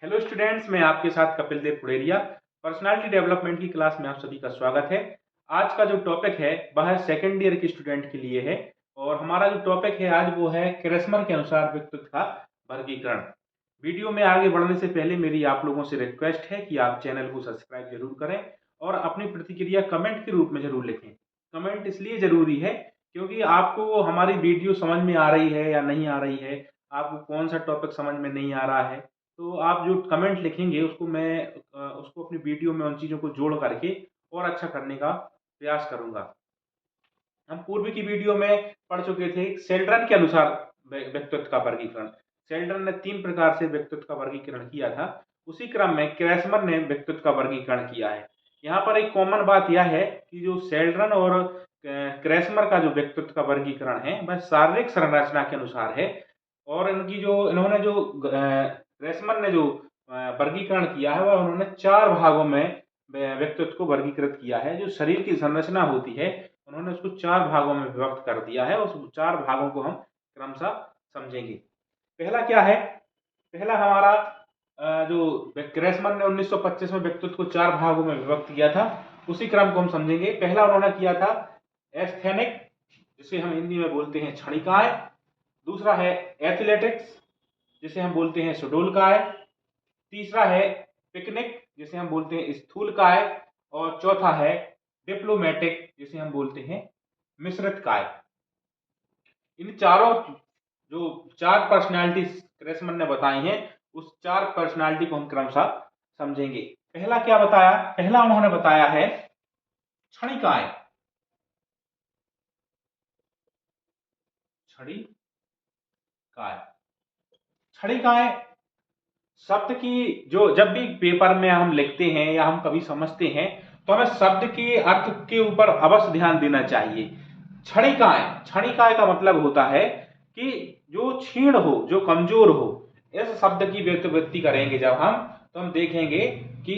Hello students, मैं आपके साथ कपिल देव पुड़ेरिया। पर्सनालिटी डेवलपमेंट की क्लास में आप सभी का स्वागत है। आज का जो टॉपिक है वह सेकेंड ईयर के स्टूडेंट के लिए है और हमारा जो टॉपिक है आज वो है क्रेस्मर के अनुसार व्यक्तित्व का वर्गीकरण। वीडियो में आगे बढ़ने से पहले मेरी आप लोगों से रिक्वेस्ट है कि आप चैनल को सब्सक्राइब जरूर करें और अपनी प्रतिक्रिया कमेंट के रूप में जरूर लिखें। कमेंट इसलिए जरूरी है क्योंकि आपको हमारी वीडियो समझ में आ रही है या नहीं आ रही है, आपको कौन सा टॉपिक समझ में नहीं आ रहा है, तो आप जो कमेंट लिखेंगे उसको मैं उसको अपनी वीडियो में उन चीज़ों को जोड़ करके और अच्छा करने का प्रयास करूंगा। हम पूर्व की वीडियो में पढ़ चुके थे सेल्डरन के अनुसार व्यक्तित्व का वर्गीकरण। सेल्डरन ने 3 प्रकार से व्यक्तित्व का वर्गीकरण किया था। उसी क्रम में क्रेसमर ने व्यक्तित्व का वर्गीकरण किया है। यहाँ पर एक कॉमन बात यह है कि जो सेल्डरन और क्रेसमर का जो व्यक्तित्व का वर्गीकरण है वह शारीरिक संरचना के अनुसार है और इनकी जो इन्होंने जो क्रेसमर ने जो वर्गीकरण किया है वह उन्होंने 4 भागों में व्यक्तित्व को वर्गीकृत किया है। जो शरीर की संरचना होती है उन्होंने उसको 4 भागों में विभक्त कर दिया है। उस 4 भागों को हम क्रमशः समझेंगे। पहला क्या है? पहला हमारा जो क्रेसमर ने 1925 में व्यक्तित्व को 4 भागों में विभक्त किया था, उसी क्रम को हम समझेंगे। पहला उन्होंने किया था एस्थेनिक, जिसे हम हिंदी में बोलते हैं क्षणिकाय। दूसरा है एथलेटिक्स, जिसे हम बोलते हैं सुडोलकाय। तीसरा है पिकनिक, जिसे हम बोलते हैं स्थूलकाय। और चौथा है डिप्लोमेटिक, जिसे हम बोलते हैं मिश्रित काय। इन चारों जो 4 पर्सनालिटी क्रेसमर ने बताई हैं, उस 4 पर्सनालिटी को हम क्रमशः समझेंगे। पहला क्या बताया? पहला उन्होंने बताया है क्षणिकाय। क्षणिकाय क्षणिकाय शब्द की जो जब भी पेपर में हम लिखते हैं या हम कभी समझते हैं तो हमें शब्द के अर्थ के ऊपर अवश्य ध्यान देना चाहिए। क्षणिकाय क्षणिकाय का मतलब होता है कि जो क्षीण हो, जो कमजोर हो। इस शब्द की व्युत्पत्ति करेंगे जब हम, तो हम देखेंगे कि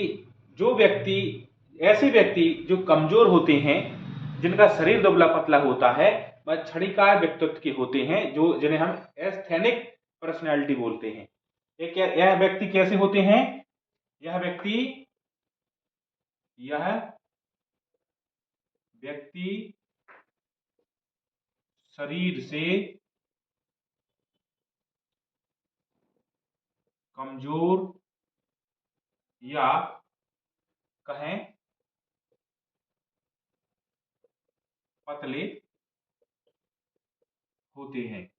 जो व्यक्ति ऐसे व्यक्ति जो कमजोर होते हैं, जिनका शरीर दुबला पतला होता है, वह क्षणिकाय व्यक्तित्व के होते हैं, जो जिन्हें हम एस्थेनिक पर्सनैलिटी बोलते हैं। यह व्यक्ति कैसे होते हैं? यह व्यक्ति यह व्यक्ति शरीर से कमजोर या कहें पतले होते हैं।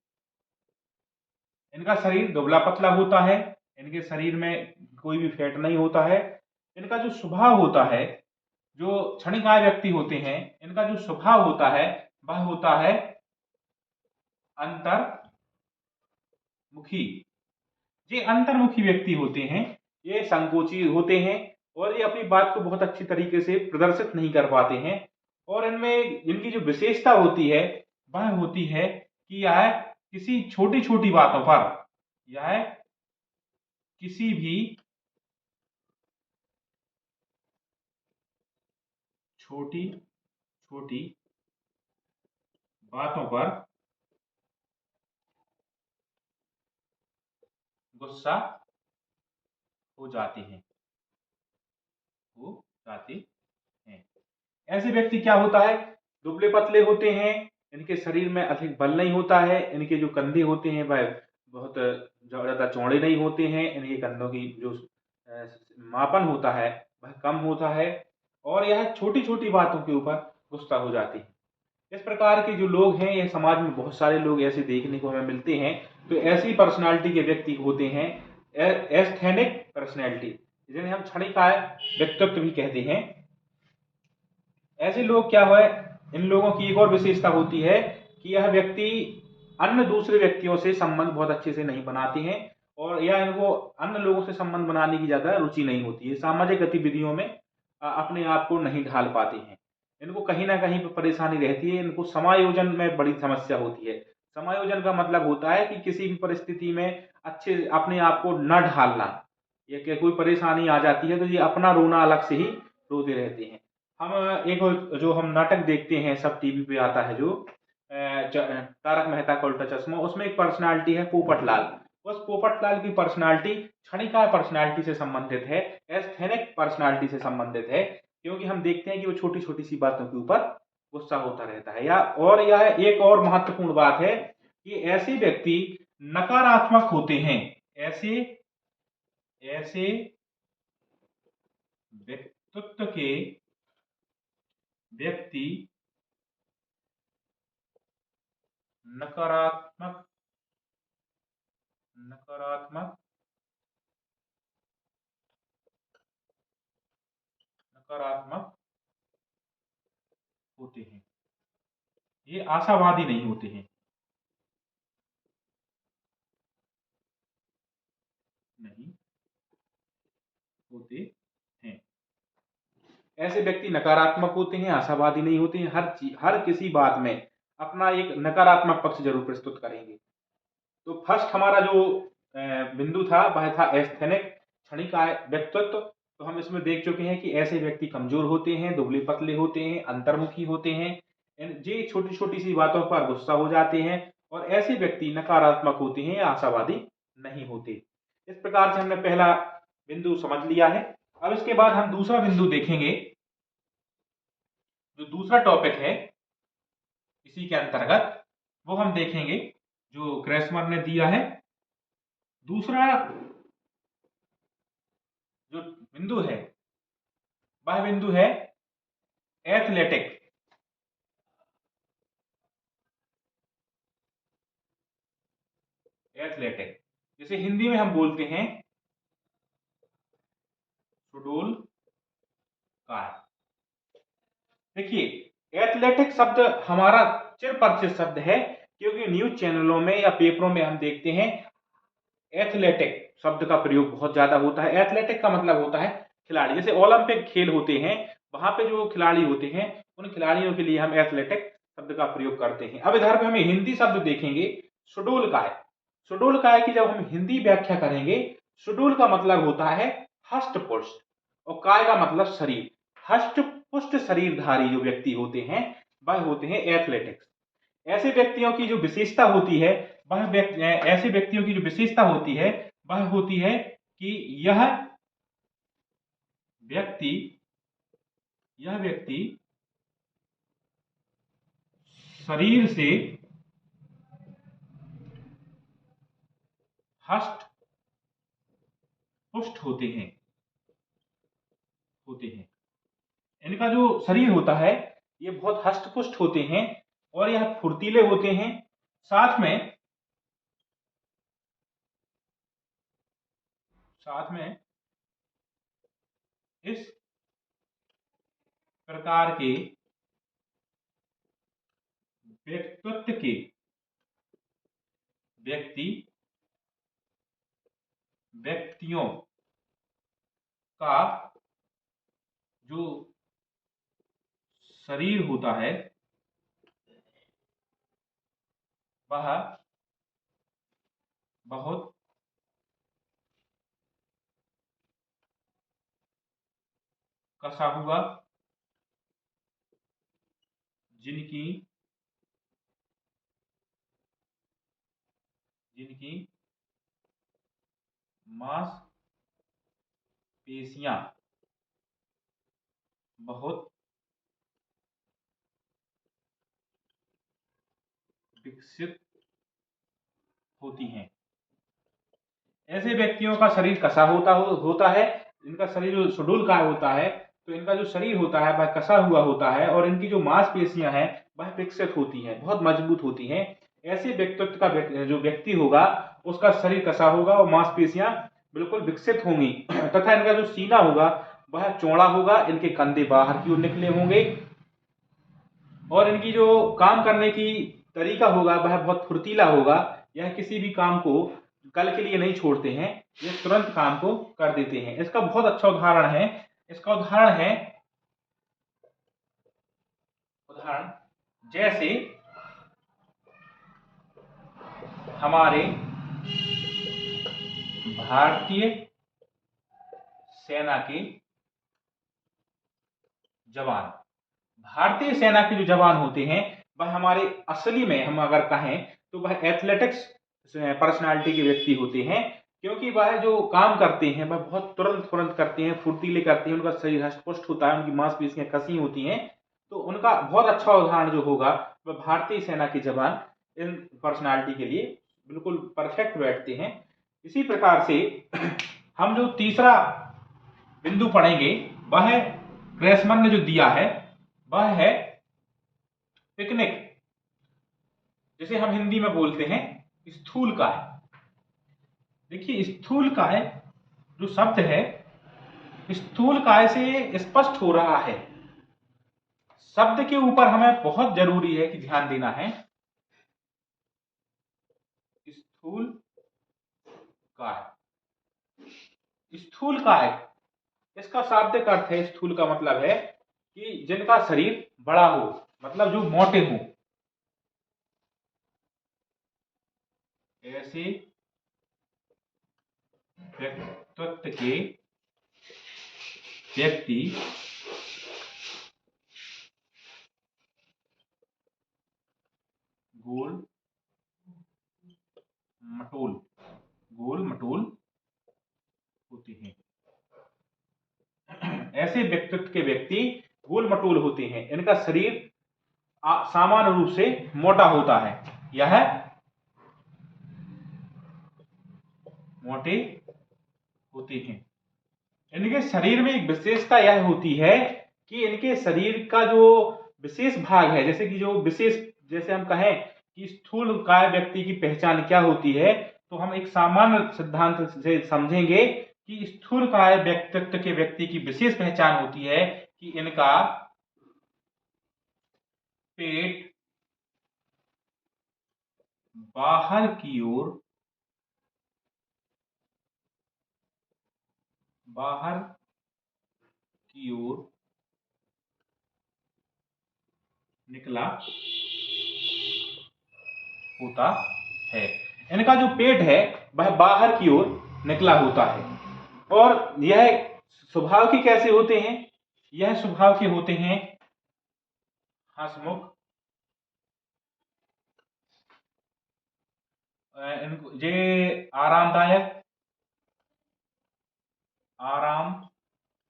इनका शरीर दुबला पतला होता है, इनके शरीर में कोई भी फैट नहीं होता है। इनका जो स्वभाव होता है, जो क्षणिकाय व्यक्ति होते हैं, इनका जो स्वभाव होता है वह होता है अंतर्मुखी। ये अंतर्मुखी व्यक्ति होते हैं, ये संकोची होते हैं और ये अपनी बात को बहुत अच्छी तरीके से प्रदर्शित नहीं कर पाते हैं। और इनमें इनकी जो विशेषता होती है वह होती है कि यह किसी छोटी छोटी बातों पर, यह किसी भी छोटी छोटी बातों पर गुस्सा हो जाते हैं हो जाते हैं। ऐसे व्यक्ति क्या होता है? दुबले पतले होते हैं, इनके शरीर में अधिक बल नहीं होता है, इनके जो कंधे होते हैं वह बहुत ज्यादा चौड़े नहीं होते हैं, इनके कंधों की जो मापन होता है वह कम होता है और यह छोटी छोटी बातों के ऊपर गुस्सा हो जाते हैं। इस प्रकार के जो लोग हैं, यह समाज में बहुत सारे लोग ऐसे देखने को हमें मिलते हैं। तो ऐसी पर्सनालिटी के व्यक्ति होते हैं एस्थेनिक पर्सनैलिटी, जिन्हें हम क्षणिकाय व्यक्तित्व भी कहते हैं। ऐसे लोग क्या है? इन लोगों की एक और विशेषता होती है कि यह व्यक्ति अन्य दूसरे व्यक्तियों से संबंध बहुत अच्छे से नहीं बनाते हैं और या इनको अन्य लोगों से संबंध बनाने की ज्यादा रुचि नहीं होती है। सामाजिक गतिविधियों में अपने आप को नहीं ढाल पाते हैं। इनको कहीं ना कहीं पर परेशानी रहती है। इनको समायोजन में बड़ी समस्या होती है। समायोजन का मतलब होता है कि किसी भी परिस्थिति में अच्छे अपने आप को न ढालना। ये कि कोई परेशानी आ जाती है तो ये अपना रोना अलग से ही रोते रहते हैं। हम एक जो हम नाटक देखते हैं, सब टीवी पे आता है, जो तारक मेहता का उल्टा चश्मा, उसमें एक पर्सनालिटी है पोपटलाल। उस पोपटलाल की पर्सनालिटी क्षणिकाय पर्सनालिटी से संबंधित है, एस्थेनिक पर्सनालिटी से संबंधित है, क्योंकि हम देखते हैं कि वो छोटी छोटी सी बातों के ऊपर गुस्सा होता रहता है। यह एक और महत्वपूर्ण बात है कि ऐसे व्यक्ति नकारात्मक होते हैं। ऐसे ऐसे व्यक्तित्व के व्यक्ति नकारात्मक नकारात्मक नकारात्मक होते हैं, ये आशावादी नहीं होते हैं। नहीं होते हैं। ऐसे व्यक्ति नकारात्मक होते हैं, आशावादी नहीं होते हैं। हर किसी बात में अपना एक नकारात्मक पक्ष जरूर प्रस्तुत करेंगे। तो फर्स्ट हमारा जो बिंदु था वह था एस्थेनिक क्षणिकाय व्यक्तित्व। तो हम इसमें देख चुके हैं कि ऐसे व्यक्ति कमजोर होते हैं, दुबले पतले होते हैं, अंतर्मुखी होते हैं, ये छोटी छोटी सी बातों पर गुस्सा हो जाते हैं, और ऐसे व्यक्ति नकारात्मक होते हैं, आशावादी नहीं होते। इस प्रकार से हमने पहला बिंदु समझ लिया है। अब इसके बाद हम दूसरा बिंदु देखेंगे। जो दूसरा टॉपिक है इसी के अंतर्गत, वो हम देखेंगे जो ग्रेसमर ने दिया है। दूसरा जो बिंदु है वह बिंदु है एथलेटिक। एथलेटिक जिसे हिंदी में हम बोलते हैं सुडोल काय। देखिए एथलेटिक शब्द हमारा चिरपरिचित शब्द है, क्योंकि न्यूज चैनलों में या पेपरों में हम देखते हैं एथलेटिक शब्द का प्रयोग बहुत ज्यादा होता है। एथलेटिक का मतलब होता है खिलाड़ी। जैसे ओलंपिक खेल होते हैं, वहां पे जो खिलाड़ी होते हैं उन खिलाड़ियों के लिए हम एथलेटिक शब्द का प्रयोग करते हैं। अब इधर पे हमें हिंदी शब्द देखेंगे सुडोल काय। सुडोल काय की जब हम हिंदी व्याख्या करेंगे, सुडोल का मतलब होता है हष्ट पुष्ट, और काय का मतलब शरीर। हष्ट पुष्ट शरीरधारी जो व्यक्ति होते हैं वह होते हैं एथलेटिक्स। ऐसे व्यक्तियों की जो विशेषता होती है ऐसे व्यक्तियों की जो विशेषता होती है वह होती है कि व्यक्ति यह व्यक्ति शरीर से हष्ट पुष्ट होते हैं। इनका जो शरीर होता है ये बहुत हष्ट पुष्ट होते हैं, और यह फुर्तीले होते हैं। साथ में इस प्रकार के व्यक्तित्व के व्यक्तियों का जो शरीर होता है वह बहुत कसा हुआ, जिनकी मांसपेशियां बहुत विकसित होती हैं। ऐसे व्यक्तियों का शरीर कसा होता है। इनका शरीर जो सुडौल काय होता है, तो इनका जो शरीर होता है वह कसा हुआ होता है, और इनकी जो मांसपेशियां हैं वह विकसित होती हैं, बहुत मजबूत होती हैं। ऐसे व्यक्तित्व का जो व्यक्ति होगा उसका शरीर कसा होगा और मांसपेशियां बिल्कुल विकसित होंगी, तथा इनका जो सीना होगा वह चौड़ा होगा, इनके कंधे बाहर की ओर निकले होंगे, और इनकी जो काम करने की तरीका होगा वह बहुत फुर्तीला होगा। यह किसी भी काम को कल के लिए नहीं छोड़ते हैं, ये तुरंत काम को कर देते हैं। इसका बहुत अच्छा उदाहरण है। उदाहरण जैसे हमारे भारतीय सेना के जवान। भारतीय सेना के जो जवान होते हैं वह हमारे असली में हम अगर कहें तो वह एथलेटिक्स पर्सनालिटी के व्यक्ति होते हैं, क्योंकि वह जो काम करते हैं वह बहुत तुरंत करते हैं, फुर्तीले करते हैं, उनका शरीर हष्ट-पुष्ट होता है, उनकी मांसपेशियां कसी होती हैं। तो उनका बहुत अच्छा उदाहरण जो होगा वह भारतीय सेना के जवान इन पर्सनालिटी के लिए बिल्कुल परफेक्ट बैठते हैं। इसी प्रकार से हम जो तीसरा बिंदु पढ़ेंगे वह ग्रेसमैन ने जो दिया है वह है पिकनिक, जिसे हम हिंदी में बोलते हैं स्थूलकाय। देखिए स्थूलकाय जो शब्द है, स्थूलकाय से स्पष्ट हो रहा है, शब्द के ऊपर हमें बहुत जरूरी है कि ध्यान देना है। स्थूलकाय, स्थूलकाय इसका शाब्दिक अर्थ है, स्थूल का मतलब है कि जिनका शरीर बड़ा हो, मतलब जो मोटे हो। ऐसे व्यक्तित्व के व्यक्ति गोल मटोल होते हैं। ऐसे व्यक्तित्व के व्यक्ति गोल मटोल होते हैं, इनका शरीर सामान्य रूप से मोटा होता है। यह मोटे होते हैं। इनके शरीर में एक विशेषता यह होती है कि इनके शरीर का जो विशेष भाग है, जैसे कि जो विशेष, जैसे हम कहें कि स्थूलकाय व्यक्ति की पहचान क्या होती है, तो हम एक सामान्य सिद्धांत से समझेंगे कि स्थूलकाय व्यक्तित्व के व्यक्ति की विशेष पहचान होती है कि इनका पेट बाहर की ओर निकला होता है। इनका जो पेट है वह बाहर की ओर निकला होता है। और यह स्वभाव के कैसे होते हैं? यह स्वभाव के होते हैं हंसमुख, इनको ये आरामदायक, आराम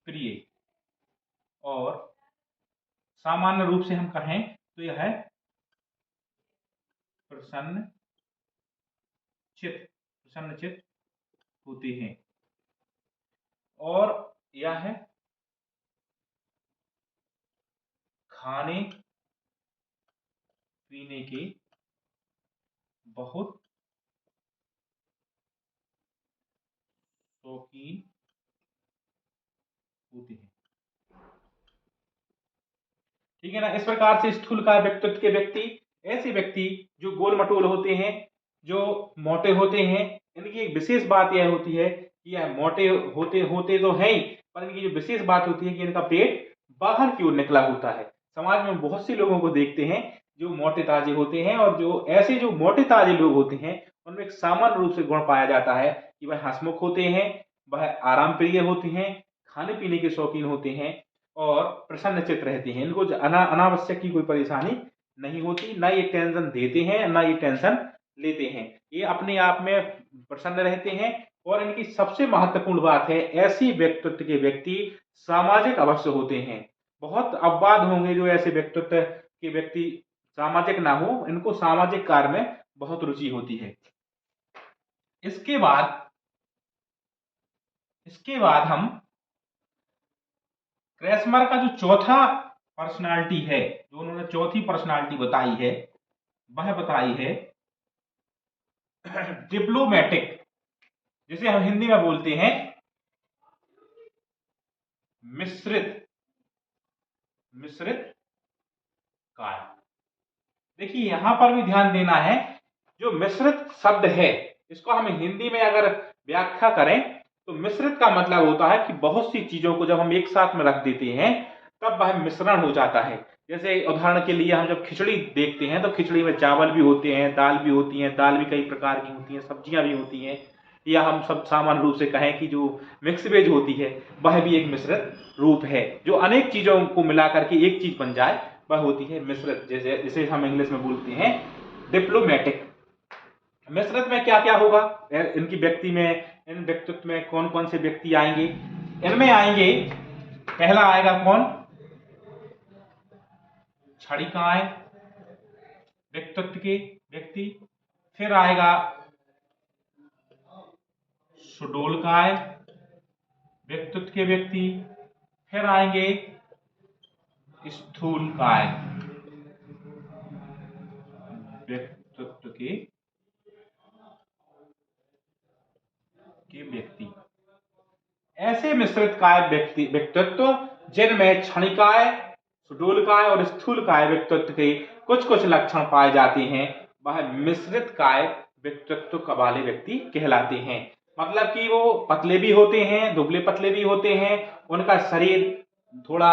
प्रिय, और सामान्य रूप से हम कहें तो यह है प्रसन्न चित्त होते हैं। और यह है खाने पीने के बहुत शौकीन होते हैं। ठीक है ना। इस प्रकार से स्थूलकाय व्यक्तित्व के व्यक्ति ऐसे व्यक्ति जो गोल मटोल होते हैं, जो मोटे होते हैं, इनकी एक विशेष बात यह होती है कि यह मोटे होते तो हैं ही, पर इनकी जो विशेष बात होती है कि इनका पेट बाहर की ओर निकला होता है। समाज में बहुत से लोगों को देखते हैं जो मोटे ताजे होते हैं, और जो ऐसे जो मोटे ताजे लोग होते हैं उनमें एक सामान्य रूप से गुण पाया जाता है कि वह हंसमुख होते हैं, वह आराम प्रिय होते हैं, खाने पीने के शौकीन होते हैं, और प्रसन्नचित्त रहते हैं। इनको अनावश्यक की कोई परेशानी नहीं होती, ना ये टेंशन देते हैं ना ये टेंशन लेते हैं। ये अपने आप में प्रसन्न रहते हैं। और इनकी सबसे महत्वपूर्ण बात है, ऐसी व्यक्तित्व के व्यक्ति सामाजिक अवश्य होते हैं। बहुत अपवाद होंगे जो ऐसे व्यक्तित्व के व्यक्ति सामाजिक ना हो, इनको सामाजिक कार्य में बहुत रुचि होती है। इसके बाद हम क्रेसमर का जो चौथा पर्सनालिटी है, जो उन्होंने चौथी पर्सनालिटी बताई है, वह बताई है डिप्लोमेटिक, जिसे हम हिंदी में बोलते हैं मिश्रित काय। देखिए यहां पर भी ध्यान देना है, जो मिश्रित शब्द है इसको हम हिंदी में अगर व्याख्या करें तो मिश्रित का मतलब होता है कि बहुत सी चीजों को जब हम एक साथ में रख देते हैं तब वह मिश्रण हो जाता है। जैसे उदाहरण के लिए हम जब खिचड़ी देखते हैं तो खिचड़ी में चावल भी होते हैं, दाल भी होती है, दाल भी कई प्रकार की होती है, सब्जियां भी होती हैं, या हम सब सामान्य रूप से कहें कि जो मिक्स वेज होती है वह भी एक मिश्रित रूप है। जो अनेक चीजों को मिला करके एक चीज बन जाए वह होती है मिश्रित, जैसे जिसे हम इंग्लिश में बोलते हैं डिप्लोमेटिक। मिश्रित में क्या क्या होगा, इनकी व्यक्ति में, इन व्यक्तित्व में कौन कौन से व्यक्ति आएंगे? इनमें आएंगे, पहला आएगा कौन? क्षणिकाय व्यक्तित्व के व्यक्ति। फिर आएगा सुडोलकाय व्यक्तित्व के व्यक्ति। फिर आएंगे स्थूलकाय व्यक्तित्व के व्यक्ति। ऐसे मिश्रित काय व्यक्तित्व जिनमें क्षणिकाय, सुडोलकाय और स्थूलकाय व्यक्तित्व के कुछ कुछ लक्षण पाए जाते हैं, वह मिश्रित काय व्यक्तित्व वाले व्यक्ति कहलाते हैं। मतलब कि वो पतले भी होते हैं, दुबले पतले भी होते हैं, उनका शरीर थोड़ा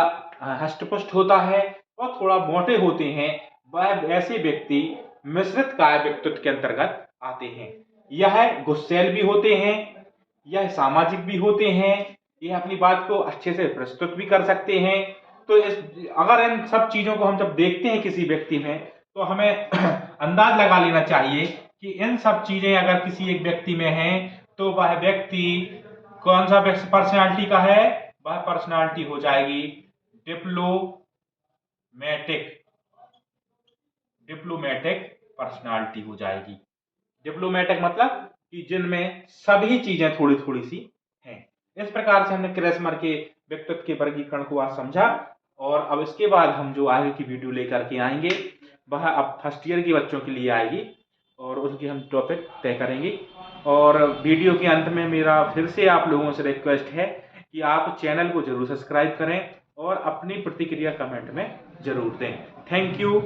हष्टपुष्ट होता है और थोड़ा मोटे होते हैं, वह ऐसे व्यक्ति मिश्रित काय व्यक्तित्व के अंतर्गत आते हैं। यह गुस्सैल भी होते हैं, यह सामाजिक भी होते हैं, यह अपनी बात को अच्छे से प्रस्तुत भी कर सकते हैं। तो अगर इन सब चीजों को हम जब देखते हैं किसी व्यक्ति में, तो हमें अंदाज लगा लेना चाहिए कि इन सब चीजें अगर किसी एक व्यक्ति में हैं, तो वह व्यक्ति कौन सा पर्सनालिटी का है? वह पर्सनालिटी हो जाएगी डिप्लोमैटिक पर्सनालिटी हो जाएगी। डिप्लोमैटिक मतलब कि जिनमें सभी चीजें थोड़ी थोड़ी सी हैं। इस प्रकार से हमने क्रेसमर के व्यक्तित्व के वर्गीकरण को आज समझा, और अब इसके बाद हम जो आगे की वीडियो लेकर के आएंगे वह अब फर्स्ट ईयर के बच्चों के लिए आएगी, और उसकी हम टॉपिक तय करेंगे। और वीडियो के अंत में मेरा फिर से आप लोगों से रिक्वेस्ट है कि आप चैनल को जरूर सब्सक्राइब करें और अपनी प्रतिक्रिया कमेंट में जरूर दें। Thank you.